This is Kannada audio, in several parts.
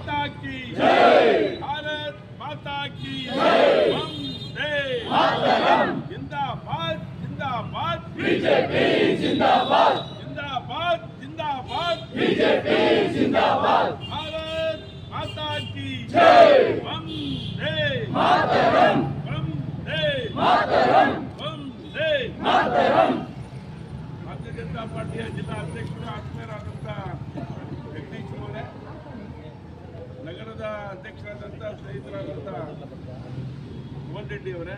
माता की जय, भारत माता की जय, वंदे मातरम, जिंदाबाद जिंदाबाद बीजेपी जिंदाबाद, जिंदाबाद जिंदाबाद बीजेपी जिंदाबाद, भारत माता की जय, वंदे मातरम, वंदे मातरम, वंदे मातरम. भारतीय जनता पार्टिಯ ಜಿಲ್ಲಾ ಅಧ್ಯಕ್ಷರು ಆತ್ಮೀಯರಾದಂಥ ಜಗದೀಶ್ ಅವರೇ, ನಗರದ ಅಧ್ಯಕ್ಷರಾದಂಥ ಸ್ನೇಹಿತರಾದಂಥ ಮೋಹನ್ ರೆಡ್ಡಿ ಅವರೇ,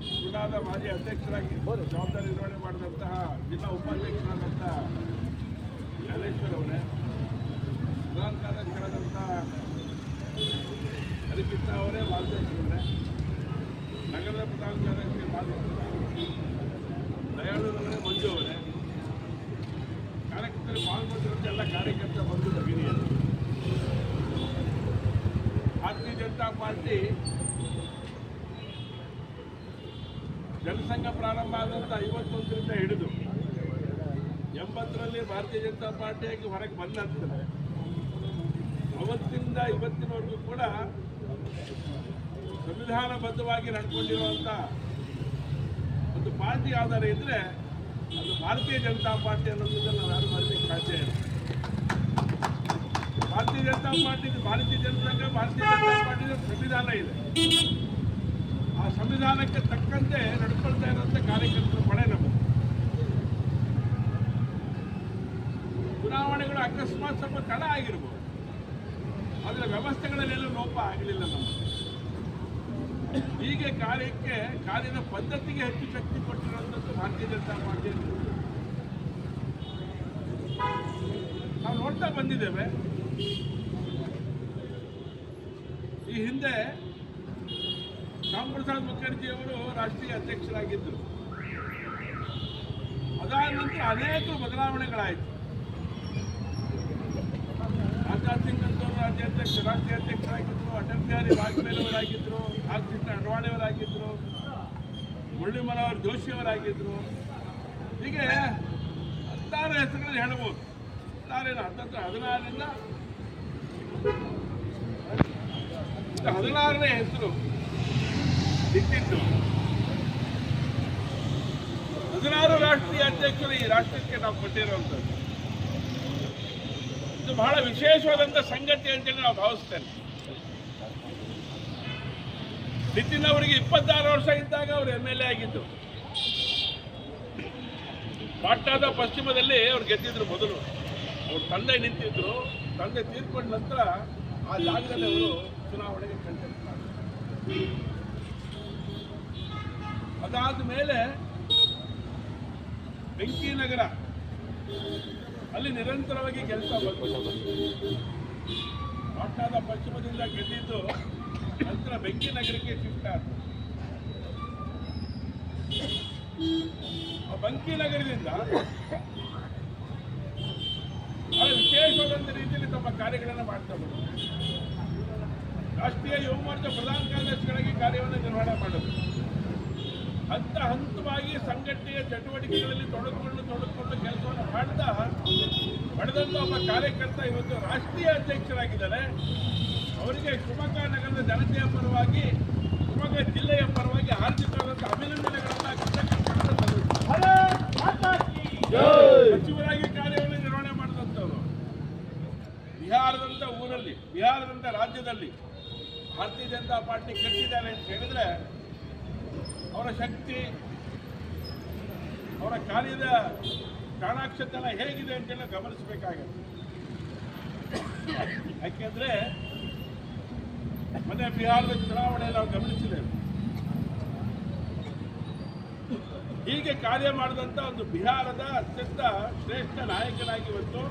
ಸುಡಾದ ಮಾಜಿ ಅಧ್ಯಕ್ಷರಾಗಿ ಜವಾಬ್ದಾರಿ ನಿರ್ವಹಣೆ ಮಾಡಿದಂತಹ ಜಿಲ್ಲಾ ಉಪಾಧ್ಯಕ್ಷರಾದಂಥ ಜ್ಞಾನೇಶ್ವರ್ ಅವರೇ, ಪ್ರಧಾನ ಕಾರ್ಯದರ್ಶಿಗಳಾದಂಥ ಹರಿಕೃಷ್ಣ ಅವರೇ, ಮಾರ್ಗದರ್ಶಕರೇ, ನಗರದ ಪ್ರಧಾನ ಕಾರ್ಯದರ್ಶಿ ದಯಾಳೂರವರೇ, ಮಂಜು ಅವರೇ, ಕಾರ್ಯಕ್ರಮದಲ್ಲಿ ಪಾಲ್ಗೊಂಡಿರುವಂಥ ಎಲ್ಲ ಕಾರ್ಯಕರ್ತ ಬಂಧು ಭಗಿನಿಯರು, ಭಾರತೀಯ ಜನತಾ ಪಾರ್ಟಿ ಜನಸಂಘ ಪ್ರಾರಂಭ ಆದಂಥ 51ರಿಂದ ಹಿಡಿದು 80ರಲ್ಲಿ ಭಾರತೀಯ ಜನತಾ ಪಾರ್ಟಿಯಾಗಿ ಹೊರಗೆ ಬಂದ ನಂತರ ಅವತ್ತಿಂದ ಇವತ್ತಿನವರೆಗೂ ಕೂಡ ಸಂವಿಧಾನಬದ್ಧವಾಗಿ ನಡ್ಕೊಂಡಿರುವಂಥ ಒಂದು ಪಾರ್ಟಿ ಆಧಾರ ಇದ್ದರೆ ಅದು ಭಾರತೀಯ ಜನತಾ ಪಾರ್ಟಿ ಅನ್ನೋದನ್ನು ನಾವು ಯಾರು ಮಾಡಲಿಕ್ಕೆ ಸಾಧ್ಯ ಇಲ್ಲ. ಭಾರತೀಯ ಜನತಾ ಪಾರ್ಟಿ, ಭಾರತೀಯ ಜನಸಂಘ, ಭಾರತೀಯ ಜನತಾ ಪಾರ್ಟಿ ಸಂವಿಧಾನ ಇದೆ. ಆ ಸಂವಿಧಾನಕ್ಕೆ ತಕ್ಕಂತೆ ನಡ್ಕೊಳ್ತಾ ಇರುವಂಥ ಕಾರ್ಯಕರ್ತರ ಪಡೆ ನಮ್ಮದು. ಚುನಾವಣೆಗಳು ಅಕಸ್ಮಾತ್ ಸ್ವಲ್ಪ ತಡ ಆಗಿರ್ಬೋದು, ಆದರೆ ವ್ಯವಸ್ಥೆಗಳಲ್ಲೆಲ್ಲೂ ಲೋಪ ಆಗಲಿಲ್ಲ ನಮ್ಮದು. ಹೀಗೆ ಕಾರ್ಯದ ಪದ್ಧತಿಗೆ ಹೆಚ್ಚು ಶಕ್ತಿ ಕೊಟ್ಟಿರುವಂಥದ್ದು ಭಾರತೀಯ ಜನತಾ ಪಾರ್ಟಿ. ನಾವು ನೋಡ್ತಾ ಬಂದಿದ್ದೇವೆ. ಈ ಹಿಂದೆ ಶ್ಯಾಮ್ ಪ್ರಸಾದ್ ಮುಖರ್ಜಿ ಅವರು ರಾಷ್ಟ್ರೀಯ ಅಧ್ಯಕ್ಷರಾಗಿದ್ದರು. ಅದಾದ ನಂತರ ಅನೇಕ ಬದಲಾವಣೆಗಳಾಯಿತು. ರಾಜನಾಥ್ ಸಿಂಗ್ ಅಂತವರು ರಾಷ್ಟ್ರೀಯ ಅಧ್ಯಕ್ಷರಾಗಿದ್ದರು, ಅಟಲ್ ಬಿಹಾರಿ ವಾಜಪೇಯಿ ಅವರಾಗಿದ್ದರು, ನಾಗಕೃಷ್ಣ ಅಡ್ವಾಣಿಯವರಾಗಿದ್ದರು, ಮುರಳಿ ಮನೋಹರ್ ಜೋಶಿ ಅವರಾಗಿದ್ದರು. ಹೀಗೆ 16 ಹೆಸರುಗಳನ್ನು ಹೇಳಬಹುದು. 16ರಿಂದ 16ನೇ ಹೆಸರು ಇಟ್ಟಿದ್ದು. 16 ರಾಷ್ಟ್ರೀಯ ಅಧ್ಯಕ್ಷರು ಈ ರಾಷ್ಟ್ರಕ್ಕೆ ನಾವು ಕೊಟ್ಟಿರುವಂಥದ್ದು. ಇದು ಬಹಳ ವಿಶೇಷವಾದಂಥ ಸಂಗತಿ ಅಂತೇಳಿ ನಾವು ಭಾವಿಸ್ತೇನೆ. ನಿತಿನ್ ಅವರಿಗೆ 26 ವರ್ಷ ಇದ್ದಾಗ ಅವರು MLA ಆಗಿದ್ದು. ಪಾಟ್ನಾದ ಪಶ್ಚಿಮದಲ್ಲಿ ಅವ್ರು ಗೆದ್ದಿದ್ರು. ಮೊದಲು ಅವ್ರ ತಂದೆ ನಿಂತಿದ್ರು. ತಂದೆ ತೀರ್ಕೊಂಡ ನಂತರ ಆ ಜಾಗದಲ್ಲಿ ಅವರು ಚುನಾವಣೆಗೆ ಕಂಟೆಸ್ಟ್ ಮಾಡಿದ್ರು. ಅದಾದ ಮೇಲೆ ಬೆಂಕಿನಗರ ಅಲ್ಲಿ ನಿರಂತರವಾಗಿ ಕೆಲಸ ಬಂತು. ಪಾಟ್ನಾದ ಪಶ್ಚಿಮದಿಂದ ಗೆದ್ದಿದ್ದು ನಂತರ ಬೆಂಕಿನಗರಕ್ಕೆ ಶಿಫ್ಟ್ ಆಯಿತು. ಆ ಬೆಂಕಿನಗರದಿಂದ ಬಹಳ ವಿಶೇಷವಾದಂಥ ರೀತಿಯಲ್ಲಿ ತಮ್ಮ ಕಾರ್ಯಗಳನ್ನು ಮಾಡ್ತಾ ಬಂದರು. ರಾಷ್ಟ್ರೀಯ ಯುವ ಮೋರ್ಚಾ ಪ್ರಧಾನ ಕಾರ್ಯದರ್ಶಿಗಳಾಗಿ ಕಾರ್ಯವನ್ನು ನಿರ್ವಹಣೆ ಮಾಡೋದು. ಹಂತವಾಗಿ ಸಂಘಟನೆಯ ಚಟುವಟಿಕೆಗಳಲ್ಲಿ ತೊಡಗಿಕೊಂಡು ಕೆಲಸವನ್ನು ಮಾಡ್ತಾ ಪಡೆದಂಥ ಒಬ್ಬ ಕಾರ್ಯಕರ್ತ ಇವತ್ತು ರಾಷ್ಟ್ರೀಯ ಅಧ್ಯಕ್ಷರಾಗಿದ್ದಾರೆ. ಅವರಿಗೆ ಶಿವಮೊಗ್ಗ ನಗರದ ಜನತೆಯ ಪರವಾಗಿ, ಶಿವಮೊಗ್ಗ ಜಿಲ್ಲೆಯ ಪರವಾಗಿ ಹಾರ್ದಿಕವಾದಂಥ ಅಭಿನಂದನೆಗಳನ್ನು ಸಚಿವರಾಗಿ ಕಾರ್ಯವನ್ನು ನಿರ್ವಹಣೆ ಮಾಡಿದಂಥವರು. ಬಿಹಾರದಂಥ ಊರಲ್ಲಿ, ಬಿಹಾರದಂಥ ರಾಜ್ಯದಲ್ಲಿ ಭಾರತೀಯ ಜನತಾ ಪಾರ್ಟಿ ಕಟ್ಟಿದ್ದಾರೆ ಅಂತ ಹೇಳಿದ್ರೆ ಅವರ ಶಕ್ತಿ, ಅವರ ಕಾರ್ಯದ ಚಾಣಾಕ್ಷತನ ಹೇಗಿದೆ ಅಂತೇಳಿ ಗಮನಿಸಬೇಕಾಗುತ್ತೆ. ಯಾಕೆಂದ್ರೆ ಮೊನ್ನೆ ಬಿಹಾರದ ಚುನಾವಣೆ ನಾವು ಗಮನಿಸಿದ್ದೇವೆ. ಹೀಗೆ ಕಾರ್ಯ ಮಾಡಿದಂಥ ಒಂದು ಬಿಹಾರದ ಅತ್ಯಂತ ಶ್ರೇಷ್ಠ ನಾಯಕನಾಗಿ ಇವತ್ತು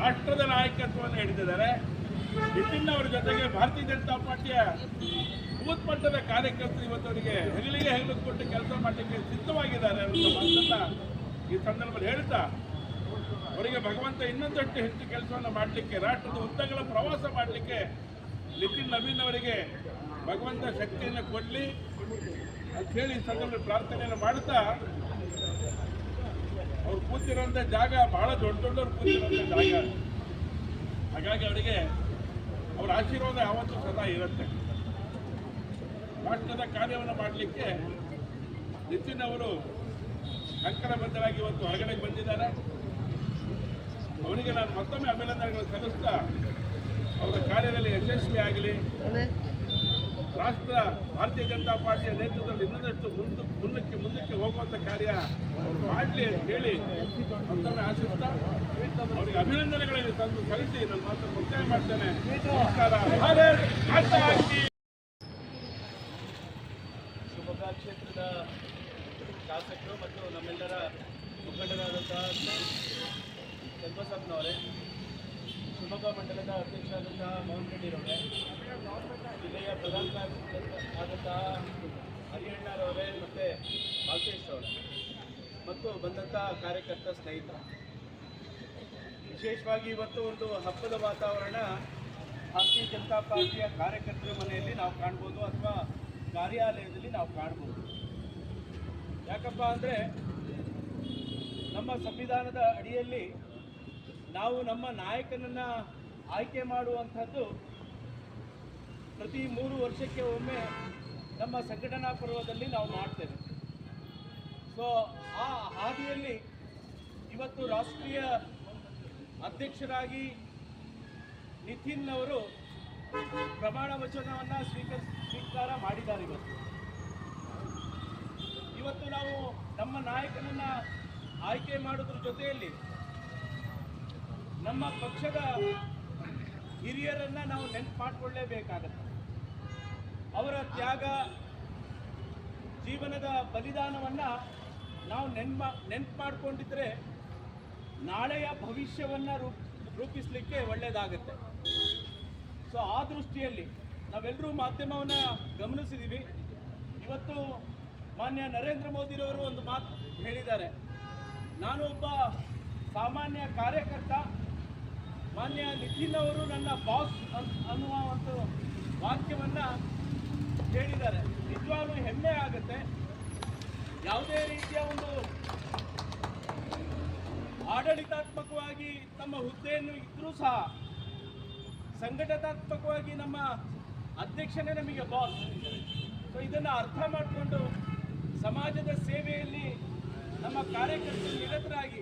ರಾಷ್ಟ್ರದ ನಾಯಕತ್ವವನ್ನು ಹಿಡಿದಿದ್ದಾರೆ. ನಿತಿನ್ ಅವರ ಜೊತೆಗೆ ಭಾರತೀಯ ಜನತಾ ಪಾರ್ಟಿಯ ಬೂತ್ ಮಟ್ಟದ ಕಾರ್ಯಕರ್ತರು ಇವತ್ತು ಅವರಿಗೆ ಹೆಗಲಿಗೆ ಹೆಗಲು ಕೊಟ್ಟು ಕೆಲಸ ಮಾಡಲಿಕ್ಕೆ ಸಿದ್ಧವಾಗಿದ್ದಾರೆ ಅನ್ನೋ ಮಾತನ್ನ ಈ ಸಂದರ್ಭದಲ್ಲಿ ಹೇಳ್ತಾ, ಅವರಿಗೆ ಭಗವಂತ ಇನ್ನೊಂದಷ್ಟು ಹೆಚ್ಚು ಕೆಲಸವನ್ನು ಮಾಡಲಿಕ್ಕೆ, ರಾಷ್ಟ್ರದ ಉದ್ದಗಳ ಪ್ರವಾಸ ಮಾಡಲಿಕ್ಕೆ ನಿತಿನ್ ನವೀನ್ ಅವರಿಗೆ ಭಗವಂತ ಶಕ್ತಿಯನ್ನು ಕೊಡಲಿ ಅಂತ ಹೇಳಿ ಈ ಸಂದರ್ಭದಲ್ಲಿ ಪ್ರಾರ್ಥನೆಯನ್ನು ಮಾಡ್ತಾ, ಅವ್ರು ಕೂತಿರುವಂಥ ಜಾಗ ಬಹಳ ದೊಡ್ಡವರು ಕೂತಿರುವಂಥ ಜಾಗ. ಹಾಗಾಗಿ ಹಾಗಾಗಿ ಅವರಿಗೆ ಅವರ ಆಶೀರ್ವಾದ ಯಾವತ್ತೂ ಸದಾ ಇರುತ್ತೆ. ರಾಷ್ಟ್ರದ ಕಾರ್ಯವನ್ನು ಮಾಡಲಿಕ್ಕೆ ನಿತಿನ್ ಅವರು ಕಂಕಣಬದ್ಧರಾಗಿ ಇವತ್ತು ಹೊರಗಡೆ ಬಂದಿದ್ದಾರೆ. ಅವರಿಗೆ ನಾನು ಮತ್ತೊಮ್ಮೆ ಅಭಿನಂದನೆಗಳನ್ನು ಸಲ್ಲಿಸ್ತಾ ಅವರ ಕಾರ್ಯದಲ್ಲಿ ಯಶಸ್ವಿ ಆಗಲಿ, ರಾಷ್ಟ್ರ ಭಾರತೀಯ ಜನತಾ ಪಾರ್ಟಿಯ ನೇತೃತ್ವದಲ್ಲಿ ಇನ್ನೊಂದಷ್ಟು ಮುಂದಕ್ಕೆ ಹೋಗುವಂಥ ಕಾರ್ಯ ಮಾಡಲಿ ಅಂತ ಹೇಳಿ ಮತ್ತೊಮ್ಮೆ ಆಶಿಸ್ತಾ ಅವರಿಗೆ ಅಭಿನಂದನೆಗಳನ್ನು ತಂದು ಸಲ್ಲಿಸಿ ನನ್ನ ಮಾತನ್ನು ಮುಕ್ತಾಯ ಮಾಡ್ತೇನೆ. ನಮಸ್ಕಾರ. ಭಾರತ್ ಮಾತಾ ಕೀ. ಶಿವಮೊಗ್ಗ ಕ್ಷೇತ್ರದ ಶಾಸಕರು ಮತ್ತು ನಮ್ಮೆಲ್ಲರ ಮುಖಂಡರಾದಂತಹ ಚನ್ನಬಸಪ್ಪನವರೇ, ಶಿವಮೊಗ್ಗ ಮಂಡಲದ ಅಧ್ಯಕ್ಷರಾದಂತಹ ಮೋಹನ್ ರೆಡ್ಡಿರವರೇ, ಜಿಲ್ಲೆಯ ಪ್ರಧಾನ ಆದಂತಹ ಹರಿಯಣ್ಣರವರೇ ಮತ್ತು ಮಾಲ್ತೇಶ್ ಅವರೇ ಮತ್ತು ಬಂದಂತಹ ಕಾರ್ಯಕರ್ತ ಸ್ನೇಹಿತರು, ವಿಶೇಷವಾಗಿ ಇವತ್ತು ಒಂದು ಹಬ್ಬದ ವಾತಾವರಣ ಭಾರತೀಯ ಜನತಾ ಪಾರ್ಟಿಯ ಕಾರ್ಯಕರ್ತರ ಮನೆಯಲ್ಲಿ ನಾವು ಕಾಣ್ಬೋದು ಅಥವಾ ಕಾರ್ಯಾಲಯದಲ್ಲಿ ನಾವು ಕಾಣ್ಬೋದು. ಯಾಕಪ್ಪ ಅಂದರೆ ನಮ್ಮ ಸಂವಿಧಾನದ ಅಡಿಯಲ್ಲಿ ನಾವು ನಮ್ಮ ನಾಯಕನನ್ನು ಆಯ್ಕೆ ಮಾಡುವಂಥದ್ದು ಪ್ರತಿ 3 ವರ್ಷಕ್ಕೆ ಒಮ್ಮೆ ನಮ್ಮ ಸಂಘಟನಾ ಪರ್ವದಲ್ಲಿ ನಾವು ಮಾಡ್ತೇವೆ. ಸೊ ಆ ಹಾದಿಯಲ್ಲಿ ಇವತ್ತು ರಾಷ್ಟ್ರೀಯ ಅಧ್ಯಕ್ಷರಾಗಿ ನಿತಿನ್ ಅವರು ಪ್ರಮಾಣ ವಚನವನ್ನು ಸ್ವೀಕಾರ ಮಾಡಿದ್ದಾರೆ. ಇವತ್ತು ನಾವು ನಮ್ಮ ನಾಯಕನನ್ನು ಆಯ್ಕೆ ಮಾಡೋದ್ರ ಜೊತೆಯಲ್ಲಿ ನಮ್ಮ ಪಕ್ಷದ ಹಿರಿಯರನ್ನು ನಾವು ನೆನಪು ಮಾಡಿಕೊಳ್ಳಲೇಬೇಕಾಗತ್ತೆ. ಅವರ ತ್ಯಾಗ, ಜೀವನದ ಬಲಿದಾನವನ್ನು ನಾವು ನೆನಪು ಮಾಡಿಕೊಂಡಿದ್ರೆ ನಾಳೆಯ ಭವಿಷ್ಯವನ್ನು ರೂಪಿಸಲಿಕ್ಕೆ ಒಳ್ಳೆಯದಾಗತ್ತೆ. ಸೊ ಆ ದೃಷ್ಟಿಯಲ್ಲಿ ನಾವೆಲ್ಲರೂ ಮಾಧ್ಯಮವನ್ನು ಗಮನಿಸಿದ್ದೀವಿ. ಇವತ್ತು ಮಾನ್ಯ ನರೇಂದ್ರ ಮೋದಿರವರು ಒಂದು ಮಾತು ಹೇಳಿದ್ದಾರೆ, ನಾನು ಒಬ್ಬ ಸಾಮಾನ್ಯ ಕಾರ್ಯಕರ್ತ, ಮಾನ್ಯ ನಿತಿನ್ ಅವರು ನನ್ನ ಬಾಸ್ ಅನ್ನುವ ಒಂದು ವಾಕ್ಯವನ್ನು ಹೇಳಿದ್ದಾರೆ. ನಿಜವಾಗ್ಲೂ ಹೆಮ್ಮೆ ಆಗುತ್ತೆ. ಯಾವುದೇ ರೀತಿಯ ಒಂದು ಆಡಳಿತಾತ್ಮಕವಾಗಿ ತಮ್ಮ ಹುದ್ದೆಯನ್ನು ಇದ್ದರೂ ಸಹ ಸಂಘಟನಾತ್ಮಕವಾಗಿ ನಮ್ಮ ಅಧ್ಯಕ್ಷನೇ ನಮಗೆ ಬಾಸ್. ಸೊ ಇದನ್ನು ಅರ್ಥ ಮಾಡಿಕೊಂಡು ಸಮಾಜದ ಸೇವೆಯಲ್ಲಿ ನಮ್ಮ ಕಾರ್ಯಕರ್ತರು ನಿರತರಾಗಿ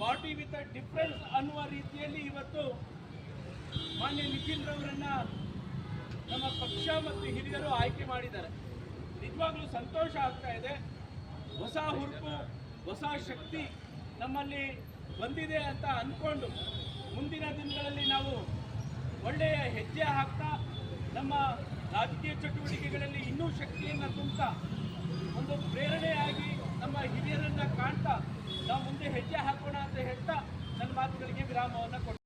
ಪಾರ್ಟಿ ವಿತ್ ಅ ಡಿಫರೆನ್ಸ್ ಅನ್ನುವ ರೀತಿಯಲ್ಲಿ ಇವತ್ತು ಮಾನ್ಯ ನಿತಿನ್ ರವರನ್ನು ನಮ್ಮ ಪಕ್ಷ ಮತ್ತು ಹಿರಿಯರು ಆಯ್ಕೆ ಮಾಡಿದ್ದಾರೆ. ನಿಜವಾಗ್ಲೂ ಸಂತೋಷ ಆಗ್ತಾ ಇದೆ. ಹೊಸ ಹುರುಪು, ಹೊಸ ಶಕ್ತಿ ನಮ್ಮಲ್ಲಿ ಬಂದಿದೆ ಅಂತ ಅಂದ್ಕೊಂಡು ಮುಂದಿನ ದಿನಗಳಲ್ಲಿ ನಾವು ಒಳ್ಳೆಯ ಹೆಜ್ಜೆ ಹಾಕ್ತಾ ನಮ್ಮ ರಾಜಕೀಯ ಚಟುವಟಿಕೆಗಳಲ್ಲಿ ಇನ್ನೂ ಶಕ್ತಿಯನ್ನು ತುಂಬುತ್ತಾ ಒಂದು ಪ್ರೇರಣೆಯಾಗಿ ನಮ್ಮ ಹಿರಿಯರನ್ನು ಕಾಣ್ತಾ ನಾವು ಮುಂದೆ ಹೆಜ್ಜೆ ಹಾಕೋಣ ಅಂತ ಹೇಳ್ತಾ ನನ್ನ ಮಾತುಗಳಿಗೆ ವಿರಾಮವನ್ನು ಕೊಡ್ತೀನಿ.